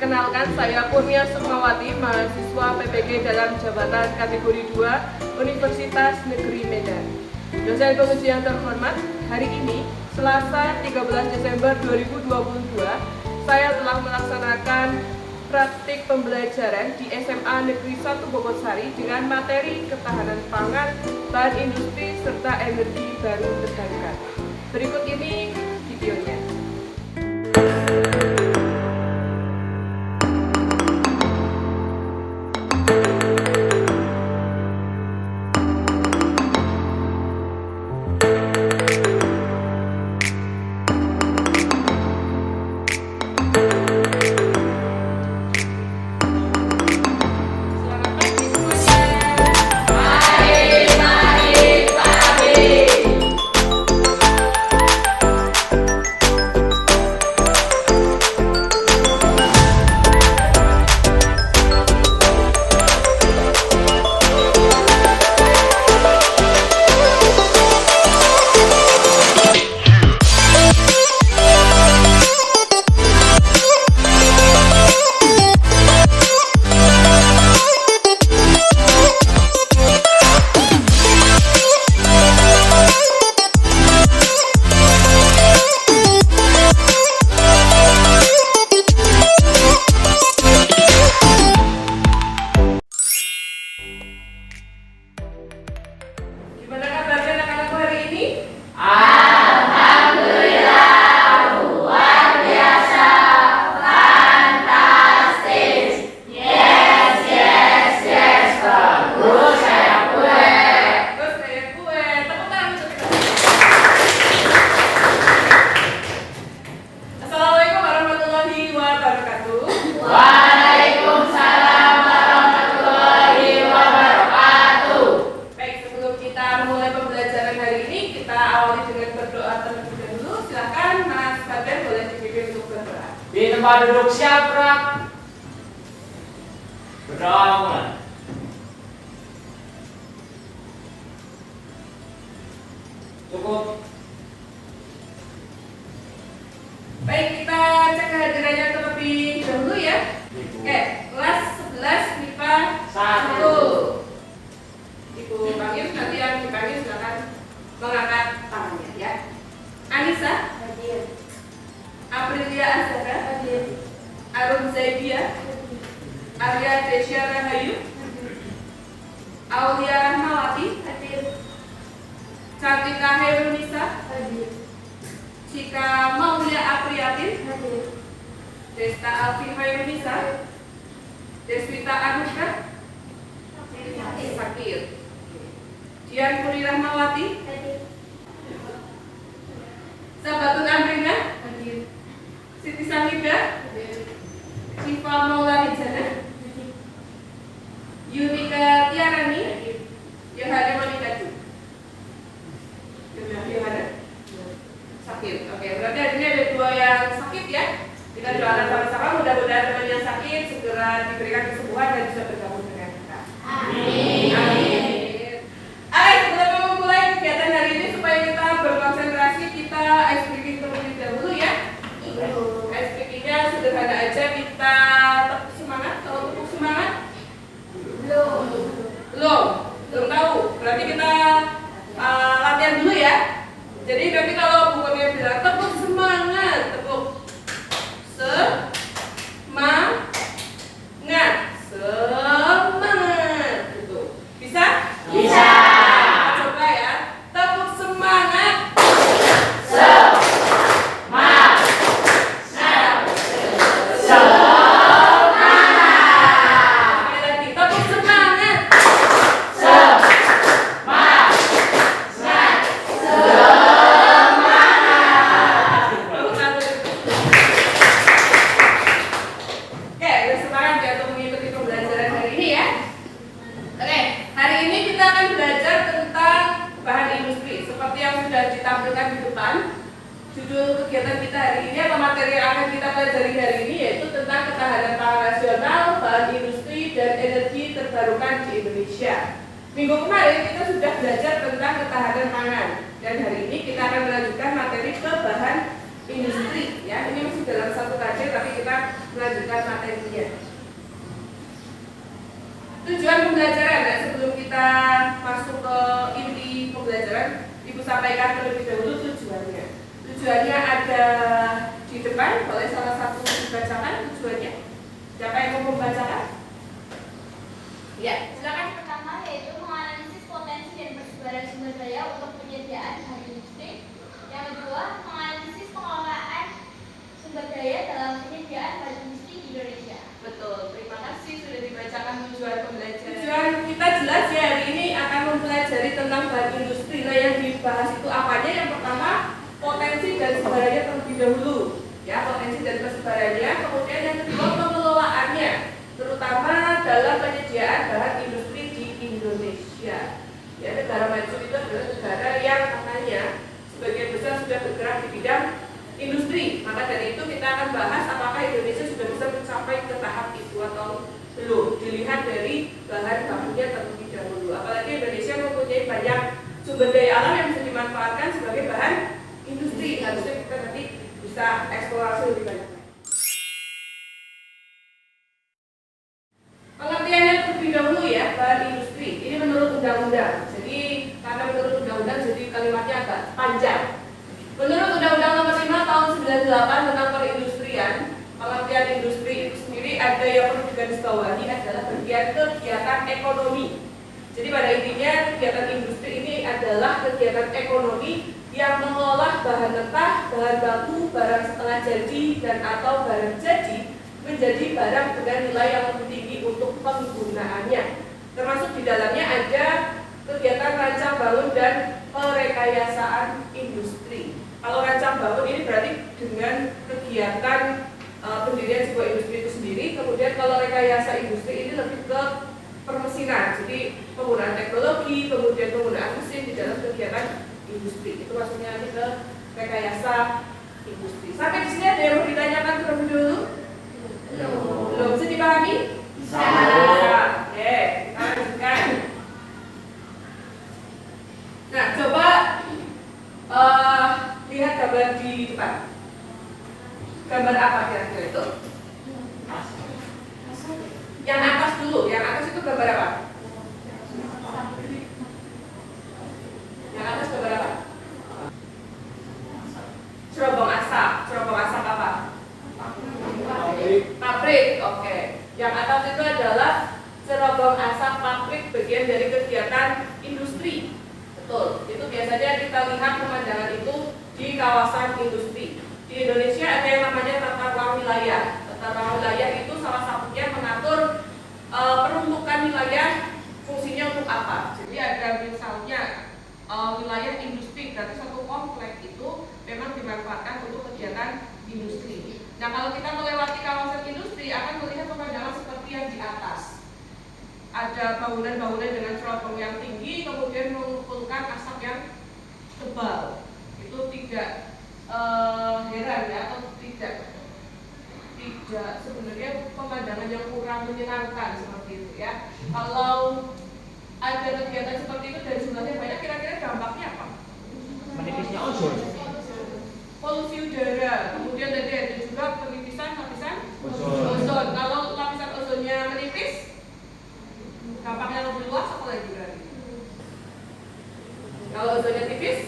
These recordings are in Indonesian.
Perkenalkan, saya Kurnia Sukmawati, mahasiswa PPG dalam jabatan kategori 2 Universitas Negeri Medan. Dosen penguji yang terhormat, hari ini, Selasa 13 Desember 2022, saya telah melaksanakan praktik pembelajaran di SMA Negeri 1 Bogorsari dengan materi ketahanan pangan, bahan industri, serta energi baru terbarukan. Berikut ini videonya. Gimana kabarnya anak-anakku hari ini? Alhamdulillah, luar biasa, fantastis. Yes, bagus kayak kue. Terus kayak kue, tepuk tangan untuk kita. Assalamualaikum warahmatullahi wabarakatuh. Waalaikumsalam warahmatullahi wabarakatuh. Baik, sebelum kita mulai pembelajaran hari ini, kita awali dengan berdoa terlebih dahulu. Silakan Mas Fabian boleh dipimpin untuk berdoa. Di tempat duduk siap, Rak. Berdoa mulai. Cukup. Baik, kita cek kehadirannya terlebih dahulu ya. Oke, kelas 11 MIPA 1. Ibu panggil, nanti yang dipanggil silakan mengangkat tangannya ya. Anissa hadir. Aprilia Azhara hadir. Arun Zaidia hadir. Arya Desya Rahayu hadir. Aulia Rahmawati hadir. Cantika Herunisa hadir. Cika Maulia Apriatin hadir. Desta Alfi Herunisa. Deswita Anushka sakit. Dian Puri Rahmawati hadir. Sabatun Amrina hadir. Siti Sahida hadir. Siva Maulani Jana hadir. Yunika Tiarani hadir. Yohana Monika Ju. Yohana sakit. Oke, berarti hari ini ada 2 yang sakit ya. Kita doakan sama-sama, mudah-mudahan teman yang sakit segera diberikan kesembuhan dan bisa bergabung dengan kita. Amin. Amin. Oke, sebelum memulai kegiatan hari ini supaya kita berkonsentrasi, kita ice breaking terlebih dahulu ya. Ice breakingnya sederhana aja, kita tepuk semangat. Kalau tepuk semangat? Belum tahu. Berarti kita latihan dulu ya. Jadi nanti kalau bukunya bilang tepuk semangat, tepuk semangat gitu. Bisa? Bisa. Coba ya. Tepuk semangat. Semangat. Sekali lagi, tepuk semangat. Tepuk tangan. Oke, udah semangat ya untuk mengikuti pembelajaran hari ini ya. Oke, hari ini kita akan belajar tentang bahan industri. Seperti yang sudah ditampilkan di depan, judul kegiatan kita hari ini atau materi yang akan kita pelajari hari ini yaitu tentang ketahanan pangan nasional, bahan industri, dan energi terbarukan di Indonesia. Minggu kemarin kita sudah belajar tentang ketahanan pangan dan hari ini kita akan melanjutkan materi ke bahan industri ya. ini masih dalam satu kajian, tapi kita melanjutkan materinya. Tujuan pembelajaran, nah, sebelum kita masuk ke inti pembelajaran, Ibu sampaikan terlebih dahulu tujuannya. Tujuannya ada di depan, boleh salah satu dibacakan tujuannya. Siapa yang mau membacakan? Ya, silakan. Pertama yaitu menganalisis potensi dan persebaran sumber daya untuk penyediaan bahan industri. Yang kedua, menganalisis pengelolaan sumber daya dalam penyediaan bahan industri di Indonesia. Betul, terima kasih sudah dibacakan tujuan pembelajaran. Tujuan kita jelas ya, hari ini akan mempelajari tentang bahan industri. Nah, yang dibahas itu apanya? Yang pertama, potensi dan persebarannya terlebih dahulu. Ya, potensi dan persebarannya. Kemudian yang kedua, pengelolaannya, terutama dalam penyediaan bahan industri di Indonesia. Ya, negara maju itu adalah negara yang katanya sebagian besar sudah bergerak di bidang industri. Maka dari itu kita akan bahas apakah Indonesia sudah bisa mencapai ke tahap itu atau belum. Dilihat dari bahan bakunya terlebih dahulu. Apalagi Indonesia mempunyai banyak sumber daya alam yang bisa dimanfaatkan sebagai bahan industri. Harusnya kita nanti bisa eksplorasi lebih banyak. Pengertiannya terlebih dahulu ya, bahan industri. Ini menurut undang-undang. Jadi karena menurut undang-undang jadi kalimatnya agak panjang. Menurut Undang-Undang Nomor 5 Tahun 98 tentang perindustrian, pengertian industri itu sendiri ada yang perlu digarisbawahi adalah bagian kegiatan ekonomi. Jadi pada intinya kegiatan industri ini adalah kegiatan ekonomi yang mengolah bahan mentah, bahan baku, barang setengah jadi dan atau barang jadi menjadi barang dengan nilai yang lebih tinggi untuk penggunaannya. Termasuk di dalamnya ada kegiatan rancang bangun dan perekayasaan industri. Kalau rancang bangun ini berarti dengan kegiatan pendirian sebuah industri itu sendiri. Kemudian kalau rekayasa industri ini lebih ke permesinan, jadi penggunaan teknologi, kemudian penggunaan mesin di dalam kegiatan industri. Itu maksudnya nanti ke rekayasa industri. Sampai di sini ada yang mau ditanyakan terlebih dahulu? Belum bisa dipahami? Bisa. Oke, kita lanjutkan. Nah, coba lihat gambar di depan. Gambar apa kira-kira itu? Yang atas dulu, yang atas itu gambar apa? Yang atas gambar apa? Cerobong asap. Cerobong asap apa? Pabrik. Oke. Yang atas itu adalah cerobong asap pabrik, bagian dari kegiatan industri. Betul. Itu biasanya kita lihat pemandangan itu di kawasan industri. Di Indonesia ada yang namanya tata ruang wilayah. Tata ruang wilayah itu salah satunya mengatur peruntukan wilayah fungsinya untuk apa. Jadi ada misalnya wilayah industri, berarti satu kompleks itu memang dimanfaatkan untuk kegiatan industri. Nah, kalau kita melewati kawasan industri akan melihat pemandangan seperti yang di atas. Ada bangunan-bangunan dengan cerobong yang tinggi, kemudian mengumpulkan asap yang tebal. Itu tidak heran ya, atau tidak sebenarnya pemandangan yang kurang menyenangkan seperti itu ya. Kalau ada kegiatan seperti itu dan jumlahnya banyak, kira-kira dampaknya apa? Menipisnya ozon. Polusi udara, kemudian tadi ada juga penipisan lapisan ozon. Kalau lapisan ozonnya menipis, dampaknya lebih luas apa lagi berarti? Kalau ozonnya tipis,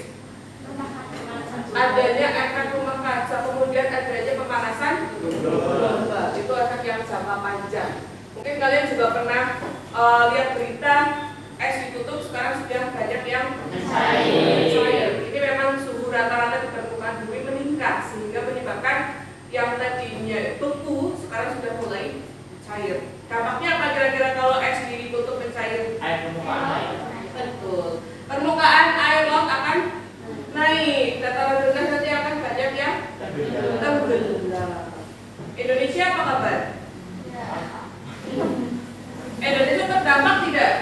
adanya efek rumah kaca, kemudian adanya pemanasan global. Itu efek yang jangka panjang. Mungkin kalian juga pernah lihat berita es ditutup, sekarang sudah banyak yang cair. Ini memang suhu rata-rata di permukaan bumi meningkat sehingga menyebabkan yang tadinya beku sekarang sudah mulai cair. Dampaknya apa kira-kira kalau es ditutup mencair? Air permukaan air. Betul. Permukaan air laut akan naik. Dataran rendah nanti akan banyak yang tenggelam. Indonesia apa kabar? Indonesia terdampak tidak?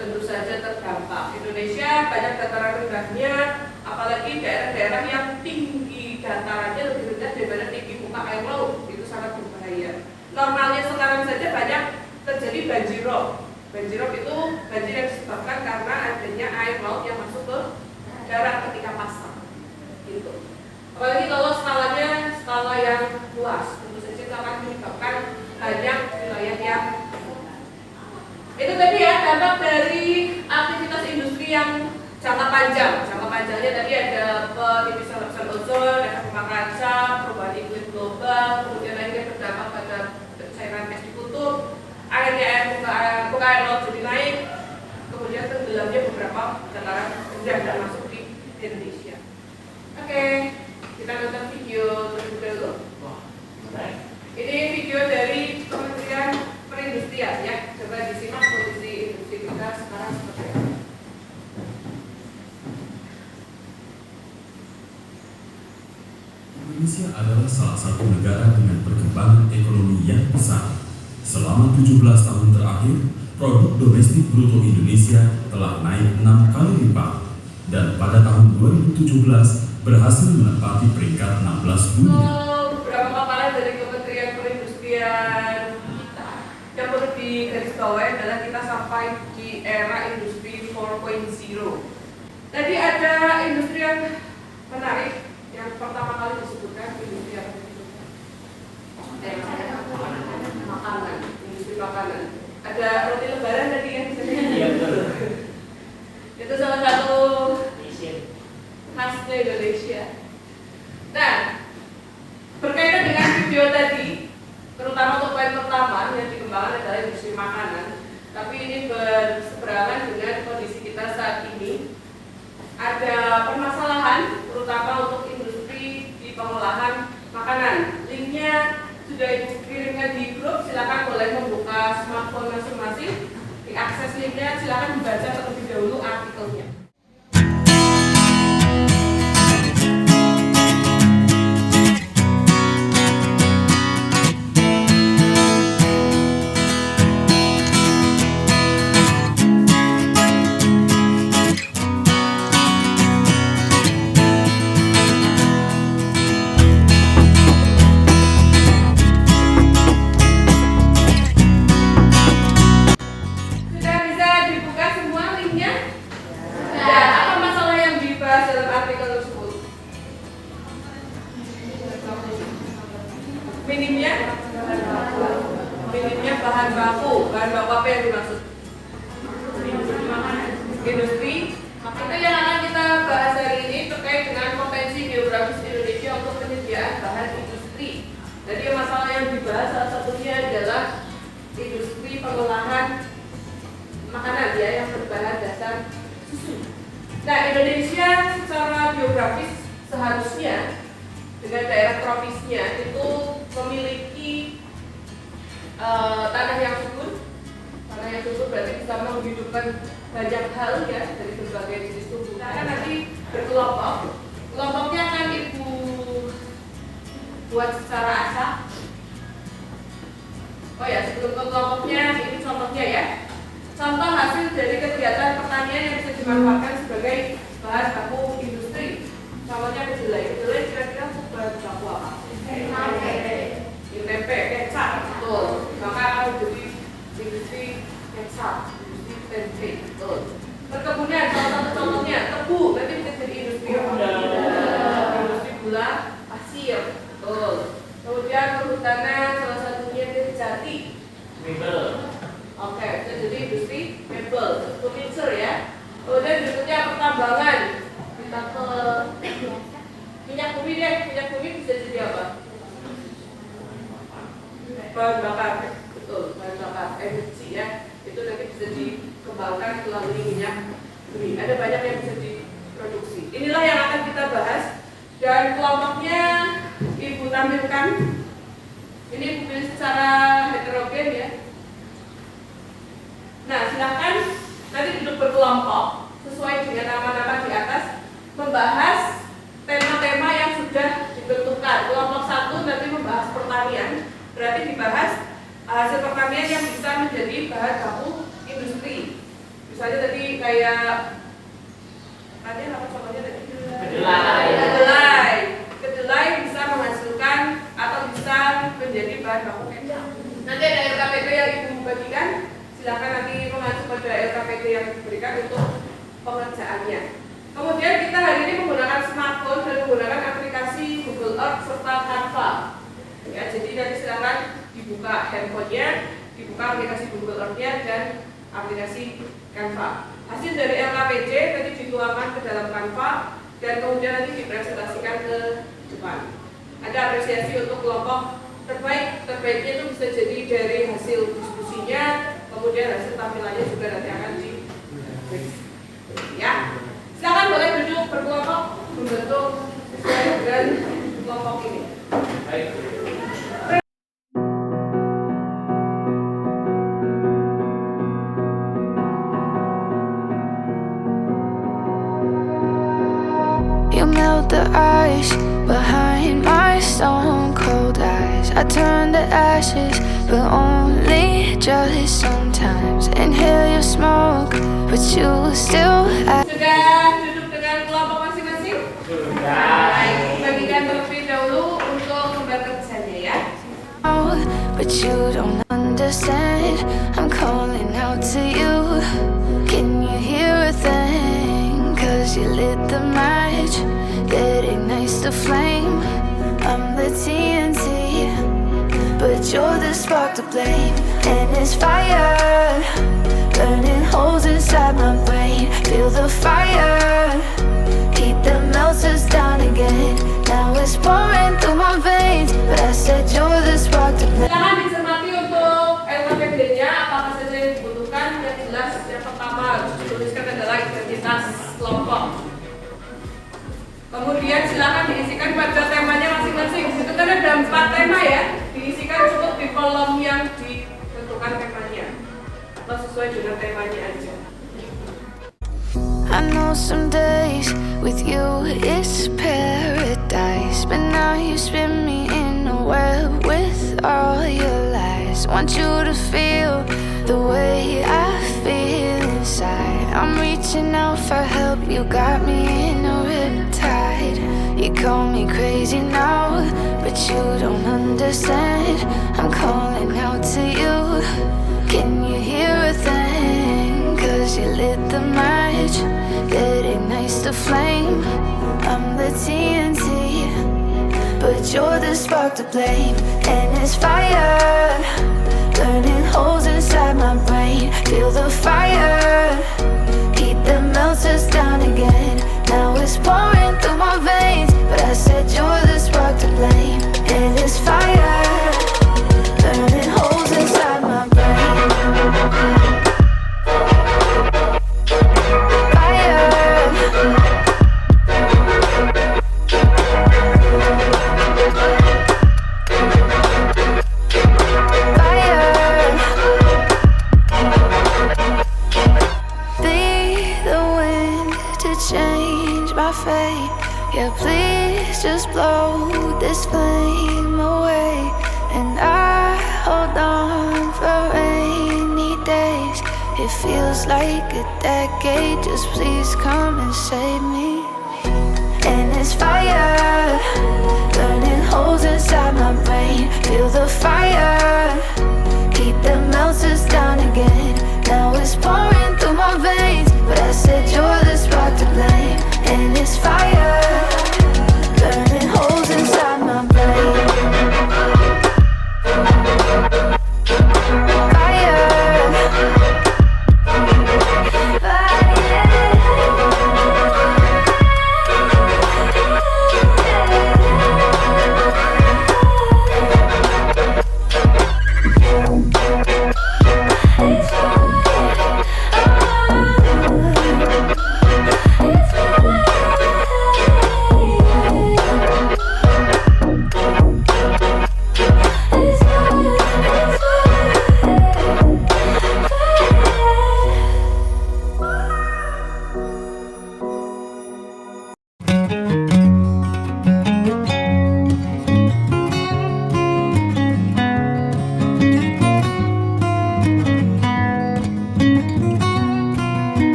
Tentu saja terdampak. Indonesia banyak dataran rendahnya, apalagi daerah-daerah yang tinggi datarannya lebih rendah daripada tinggi muka air laut. Itu sangat berbahaya. Normalnya sekarang saja banyak terjadi banjirop. Banjirop itu banjir yang disebabkan karena adanya air laut yang masuk ke darat ketika pasang. Gitu. Apalagi kalau skalanya jangka panjangnya tadi ada penipisan lapisan ozon, efek rumah kaca, perubahan iklim global, kemudian akhirnya berdampak pada cairan es di kutub, akhirnya muka air laut jadi naik, kemudian tenggelamnya beberapa dataran rendah dan masuk di Indonesia. Oke, kita nonton video terlebih dahulu. Ini video dari Kementerian Perindustrian ya. Coba disimak kondisi industri kita sekarang seperti apa. Indonesia adalah salah satu negara dengan perkembangan ekonomi yang besar. Selama 17 tahun terakhir, produk domestik bruto Indonesia telah naik 6 kali lipat dan pada tahun 2017 berhasil menempati peringkat 16 dunia. Beberapa paparan dari Kementerian Perindustrian kita yang perlu digarisbawahi adalah kita sampai di era industri 4.0. Tadi ada industri yang menarik yang pertama kali disebutkan industri apa? Makanan, industri makanan. Ada roti lebaran tadi ya? Iya betul. Itu salah satu khasnya Indonesia. Nah, berkaitan dengan video tadi, terutama untuk poin pertama yang dikembangkan adalah industri makanan. Tapi ini berseberangan dengan kondisi kita saat ini. Ada permasalahan, terutama untuk industri di pengolahan makanan. Linknya sudah ibu kirimkan di grup. Silakan boleh membuka smartphone masing-masing, diakses linknya. Silakan dibaca terlebih dahulu artikelnya. Minimnya bahan baku apa yang dimaksud? Industri. Itu yang akan kita bahas hari ini terkait dengan potensi geografis Indonesia untuk penyediaan bahan industri. Jadi masalah yang dibahas salah satunya adalah industri pengolahan makanan ya yang berbahan dasar susu. Nah, Indonesia secara geografis seharusnya dengan daerah tropisnya itu memiliki tanah yang subur. Tanah yang subur berarti bisa menghidupkan banyak hal ya dari berbagai jenis tumbuhan. Nah, nanti berkelompok. Kelompoknya akan ibu buat secara acak. Oh ya, sebelum ke kelompoknya ini contohnya ya. Contoh hasil dari kegiatan pertanian yang bisa dimanfaatkan sebagai bahan baku industri. Contohnya kedelai. Kedelai kira-kira untuk bahan baku apa? Tempe, kecap, betul. Maka akan menjadi industri kecap, industri tempe, betul. Perkebunan, salah satu contohnya tebu, nanti bisa jadi industri apa? Industri gula pasir, betul. Kemudian perhutanan, salah satunya dari jati. Mebel. Oke, bisa jadi industri mebel, furniture ya. Kemudian berikutnya pertambangan. Kita ke minyak bumi deh, minyak bumi bisa jadi apa? Bahan bakar, betul, bahan bakar, energi ya. Itu nanti bisa dikembangkan melalui minyak bumi. Ada banyak yang bisa diproduksi. Inilah yang akan kita bahas. Dan kelompoknya ibu tampilkan. Ini ibu pilih secara heterogen ya. Nah, silakan nanti duduk berkelompok sesuai dengan nama-nama di atas, membahas tema-tema yang sudah ditentukan. Kelompok 1 nanti membahas pertanian, berarti dibahas hasil pertanian yang bisa menjadi bahan baku industri. Misalnya tadi kayak apa contohnya tadi? Kedelai bisa menghasilkan atau bisa menjadi bahan baku kecap. Nanti ada LKPD yang ibu bagikan. Silakan nanti mengacu pada LKPD yang diberikan untuk pengerjaannya. Kemudian kita hari ini menggunakan smartphone dan menggunakan aplikasi Google Earth serta Canva. Ya, jadi nanti silakan dibuka handphonenya, dibuka aplikasi Google Earth-nya dan aplikasi Canva. Hasil dari LKPD tadi dituangkan dalam Canva dan kemudian nanti dipresentasikan ke depan. Ada apresiasi untuk kelompok terbaiknya itu bisa jadi dari hasil diskusinya, kemudian hasil tampilannya juga nanti akan di ya. Silakan boleh duduk berkelompok membentuk sesuai dengan kelompok ini. Baik. You melt the ice behind my stone cold eyes. I turn to ashes, but only just sometimes. Inhale your smoke, but you still have. Sudah duduk dengan kelompok masing-masing? Baik, bagikan terlebih dahulu untuk membuat kerjanya ya. But you don't understand. I'm calling out to you. Can you hear a thing? 'Cause you lit the match that ignites the flame. I'm the TNT, but you're the spark to blame. And it's fire, burning holes inside my brain. Feel the fire, heat that melts us down again. Now it's pouring through my veins, but I said you're the spark to blame. Silakan dicermati untuk LKPD-nya apa saja yang dibutuhkan. Yang jelas yang pertama harus dituliskan adalah identitas kelompok. Kemudian silakan diisikan pada temanya masing-masing. Di situ kan ada 4 tema ya. Diisikan cukup di kolom yang ditentukan temanya. Atau sesuai dengan temanya aja. I know some days with you it's paradise, but now you spin me in a web with all your lies. Want you to feel the way I feel inside. I'm reaching out for help, you got me in a riptide. You call me crazy now, but you don't understand. I'm calling out to you. Can you hear a thing? 'Cause you lit the match that ignites the flame. I'm the TNT, but you're the spark to blame. And it's fire, burning holes inside my brain. Feel the fire, heat that melts us down again. Now it's pouring through my veins, but I said you're the spark to blame. And it's fire, burning holes inside my brain. Yeah, please just blow this flame away. And I hold on for rainy days. It feels like a decade, just please come and save me. And it's fire, burning holes inside my brain. Feel the fire, heat that melts us down again. Now it's pouring through my veins, but I said you're the spark to blame. And it's fire, burning holes inside my brain. Fire, fire.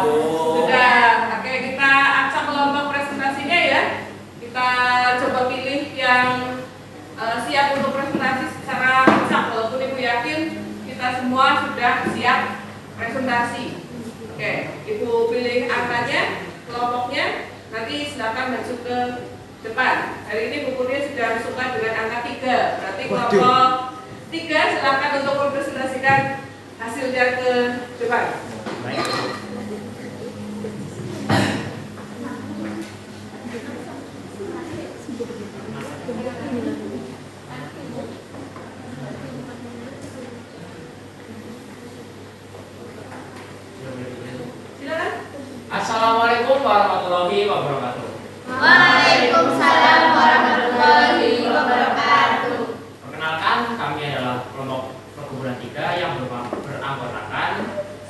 Bu. Sudah. Oke, kita acak kelompok presentasinya ya. Kita coba pilih yang siap untuk presentasi secara acak. Walaupun Ibu yakin kita semua sudah siap presentasi. Oke, Ibu pilih angkanya, kelompoknya. Nanti silakan masuk ke depan. Hari ini Bu Kurnia sudah suka dengan angka 3. Berarti kelompok 3 silakan untuk mempresentasikan hasilnya ke depan. Baik. Silakan. Assalamualaikum warahmatullahi wabarakatuh. Waalaikumsalam warahmatullahi wabarakatuh. Perkenalkan, kami adalah kelompok perkebunan 3 yang beranggotakan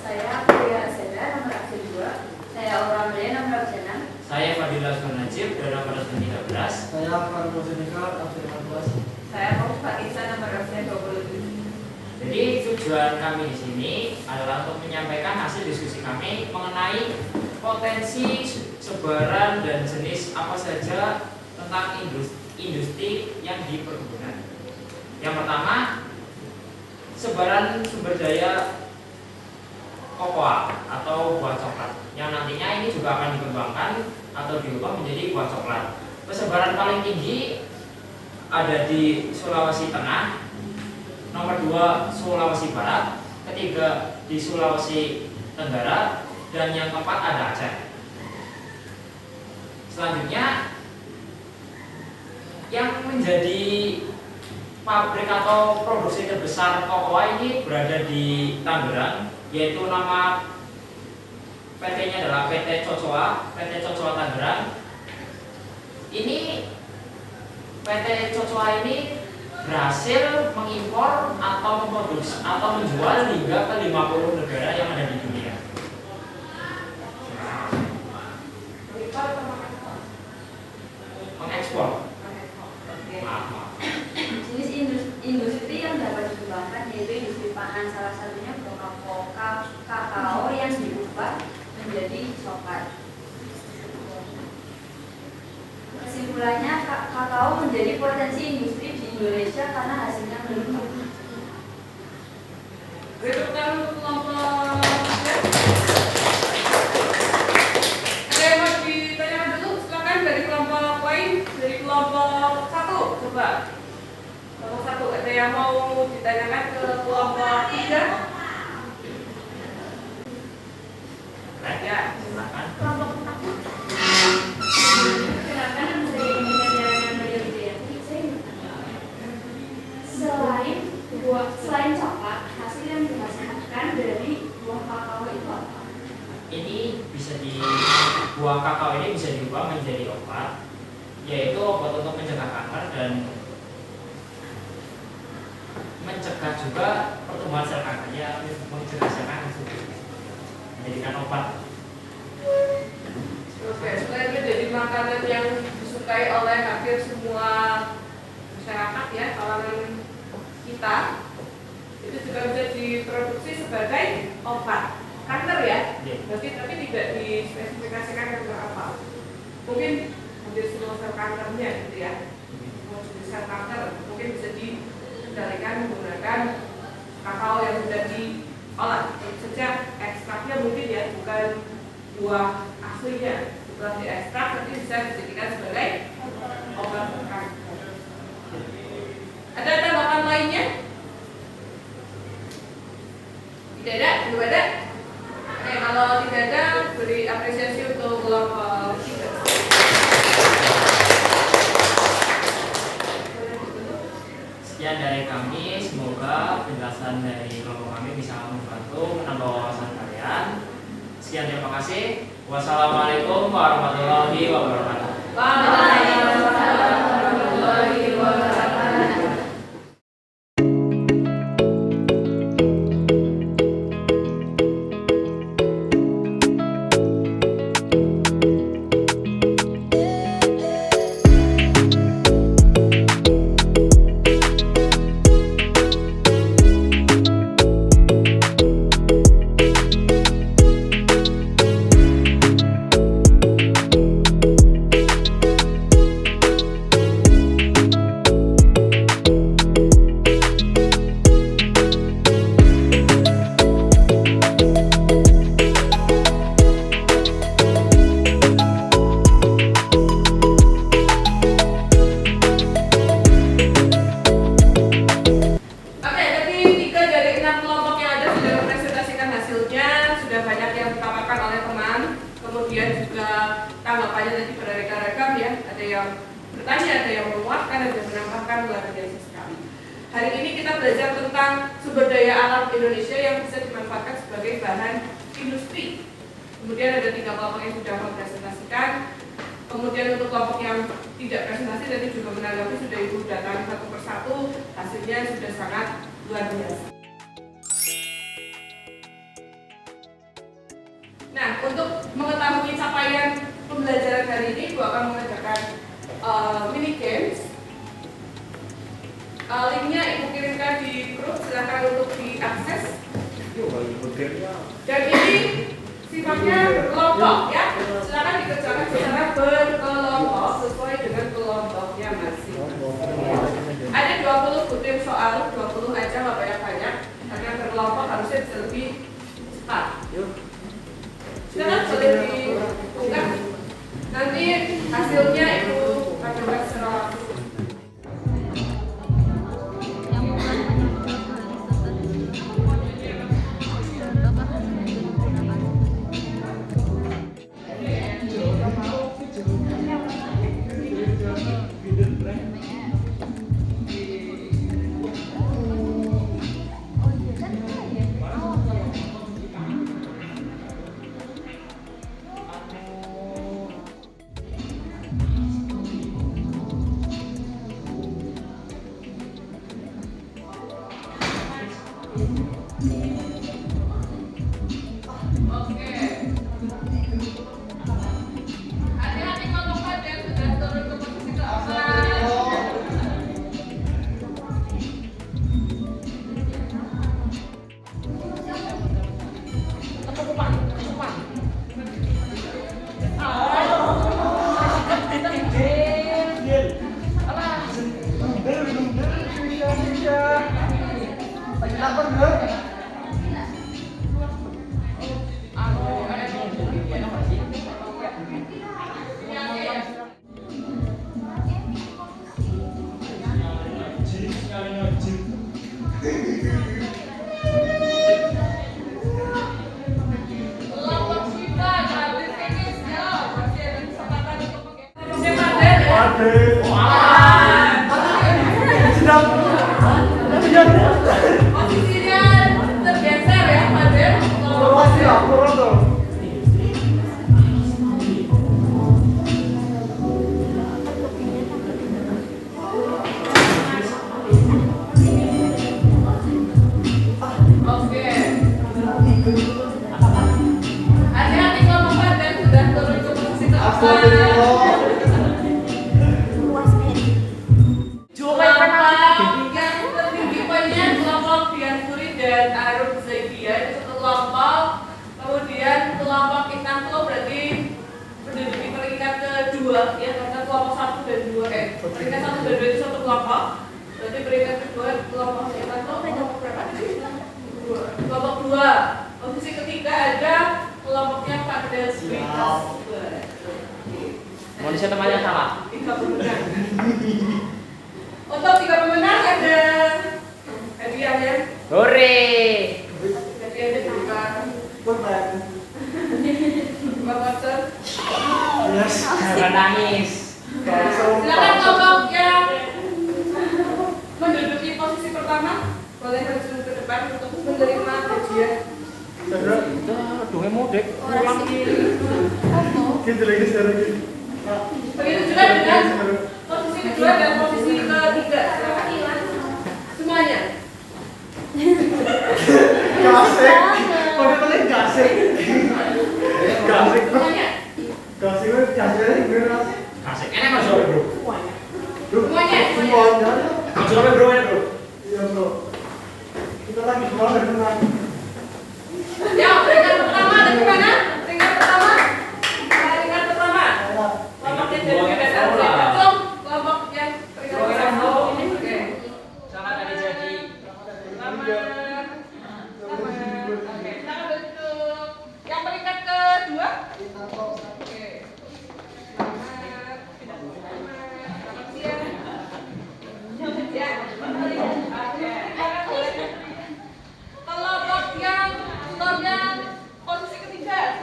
Saya Pria Aseda, nomor absen 2. Saya Aura Melia, nomor absen 6. saya Fadilah Najib dari nomor absen 13. Saya Fargo Senikal, absen 14. Saya Pak Isa, nomor absen 27. Jadi tujuan kami di sini adalah untuk menyampaikan hasil diskusi kami mengenai potensi sebaran dan jenis apa saja tentang industri yang di perkebunan. Yang pertama, sebaran sumber daya kokoa atau buah coklat yang nantinya ini juga akan dikembangkan atau diubah menjadi buah coklat. Persebaran paling tinggi ada di Sulawesi Tengah, nomor 2 Sulawesi Barat, ketiga di Sulawesi Tenggara, dan yang keempat ada Aceh. Selanjutnya yang menjadi pabrik atau produksi terbesar kokoa ini berada di Tangerang, yaitu nama PT-nya adalah PT Cocoa Tangerang. Ini PT Cocoa ini berhasil mengimpor atau memproduksi atau menjual hingga ke 50 negara yang ada di dunia. Mengekspor. Maaf. Jenis industri yang dapat dikembangkan yaitu industri pangan, salah satunya berupa kakao yang diubah menjadi coklat. Kesimpulannya, kakao menjadi potensi industri di Indonesia karena hasilnya melimpah. Berikutnya untuk kelompok ada yang mau ditanyakan dulu? Silakan dari kelompok lain, dari kelompok 1 coba. Kelompok 1 ada yang mau ditanyakan ke kelompok 3? Baik, Ya. silakan. Kelompok silakan selain coklat, hasil yang dihasilkan dari buah kakao itu apa? Ini buah kakao ini bisa diubah menjadi obat, yaitu obat untuk mencegah kanker dan mencegah juga pertumbuhan sel kanker, ya mencegah sel kanker, menjadikan obat. Oke, selain menjadi makanan yang disukai oleh hampir semua masyarakat ya, kalangan kita, itu juga bisa diproduksi sebagai obat kanker ya. Tapi tidak dispesifikasikan kanker apa. Mungkin hampir semua sel kankernya gitu ya. Semua jenis sel kanker mungkin bisa dikendalikan menggunakan kakao yang sudah diolah. Tentu saja ekstraknya mungkin ya, bukan buah aslinya. Setelah diekstrak nanti bisa dijadikan sebagai obat kanker. Ada tanggapan lainnya? Tidak ada? Belum ada? Oke, kalau tidak ada, beri apresiasi untuk kelompok 3. Sekian dari kami, semoga penjelasan dari kelompok kami bisa membantu menambah wawasan kalian. Sekian, terima kasih. Wassalamualaikum warahmatullahi wabarakatuh. Waalaikumsalam warahmatullahi wabarakatuh. tanggapannya tadi beragam-ragam ya. Ada yang bertanya, ada yang menguatkan, ada yang menambahkan, luar biasa sekali. Hari ini kita belajar tentang sumber daya alam Indonesia yang bisa dimanfaatkan sebagai bahan industri. Kemudian ada 3 kelompok yang sudah mempresentasikan. Kemudian untuk kelompok yang tidak presentasi tadi juga menanggapi sudah ibu datang satu persatu, hasilnya sudah sangat luar biasa. Nah, untuk mengetahui capaian pembelajaran hari ini, ibu akan mengerjakan mini games. Linknya ibu kirimkan di grup, silakan untuk diakses. Dan ini sifatnya berkelompok ya, silakan dikerjakan secara berkelompok sesuai dengan kelompoknya masing. Ada 20 butir soal, 20 aja nggak banyak-banyak, karena berkelompok harusnya bisa lebih cepat. Silakan boleh dibuka. Nanti hasilnya itu akan secara langsung. Posisinya tergeser ya, Faden. Oke. Hati-hati kalau Faden sudah turun ke posisi keempat. Kemudian kelompok kita tuh berarti menduduki peringkat kedua ya, karena kelompok 1 dan 2 peringkat 1 dan 2 itu satu kelompok. Berarti peringkat kedua kelompok kita tuh kelompok berapa tadi? Kelompok 2. Posisi ketiga ada kelompoknya Pak Delsi. Manusia temannya salah. 3 pemenang. Untuk 3 pemenang ada hadiah ya. Hore. Hadiahnya juga Mbak Watson. Yes. Jangan nangis. Nah, silakan kelompok yang menduduki posisi pertama boleh langsung ke depan untuk menerima hadiah. Dongeng modek. Gitu lagi sekarang gitu. Begitu juga dengan posisi kedua dan posisi ketiga. Silakan. Semuanya. Gasek. Kode paling gasek. Gasek. Semuanya. Gasek itu gasek gimana? Asik. Enak Mas Bro. Semuanya. Semuanya. Mas Bro bro ya bro. Iya bro. Kita lagi semua dari menang. Ya, peringkat pertama ada di mana? Peringkat pertama. Peringkat pertama. Kelompok yang jadi dasar. Kelompok yang peringkat pertama. Oke. Selamat hari jadi. Selamat. Oke, silakan duduk. Yang peringkat kedua. Oke. Selamat. Selamat siang. Ya. Oke. Kelompok yang skornya posisi ketiga.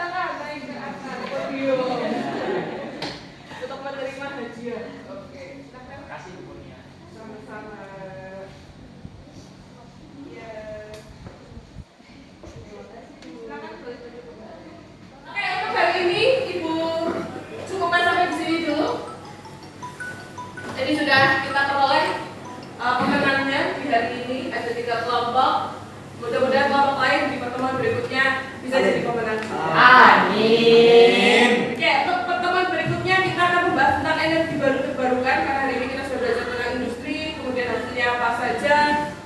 bisa jadi pemenang. Amin. Oke, untuk pertemuan berikutnya kita akan membahas tentang energi baru terbarukan karena hari ini kita sudah belajar tentang industri, kemudian hasilnya apa saja,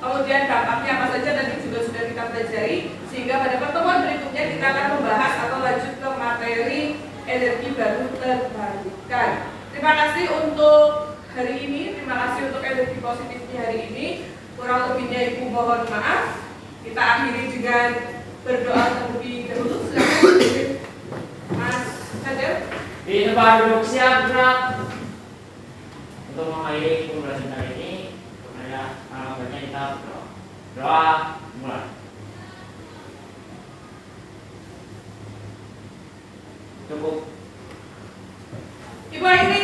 kemudian dampaknya apa saja dan juga sudah kita pelajari. Sehingga pada pertemuan berikutnya kita akan membahas atau lanjut ke materi energi baru terbarukan. Terima kasih untuk hari ini, terima kasih untuk energi positifnya hari ini. Kurang lebihnya Ibu mohon maaf. Kita akhiri dengan berdoa terlebih dahulu. Silakan Mas Kadir. Di tempat duduk siap gerak untuk mengakhiri pembelajaran kali ini. Baiknya kita berdoa. Doa mulai. Cukup. Ibu Aini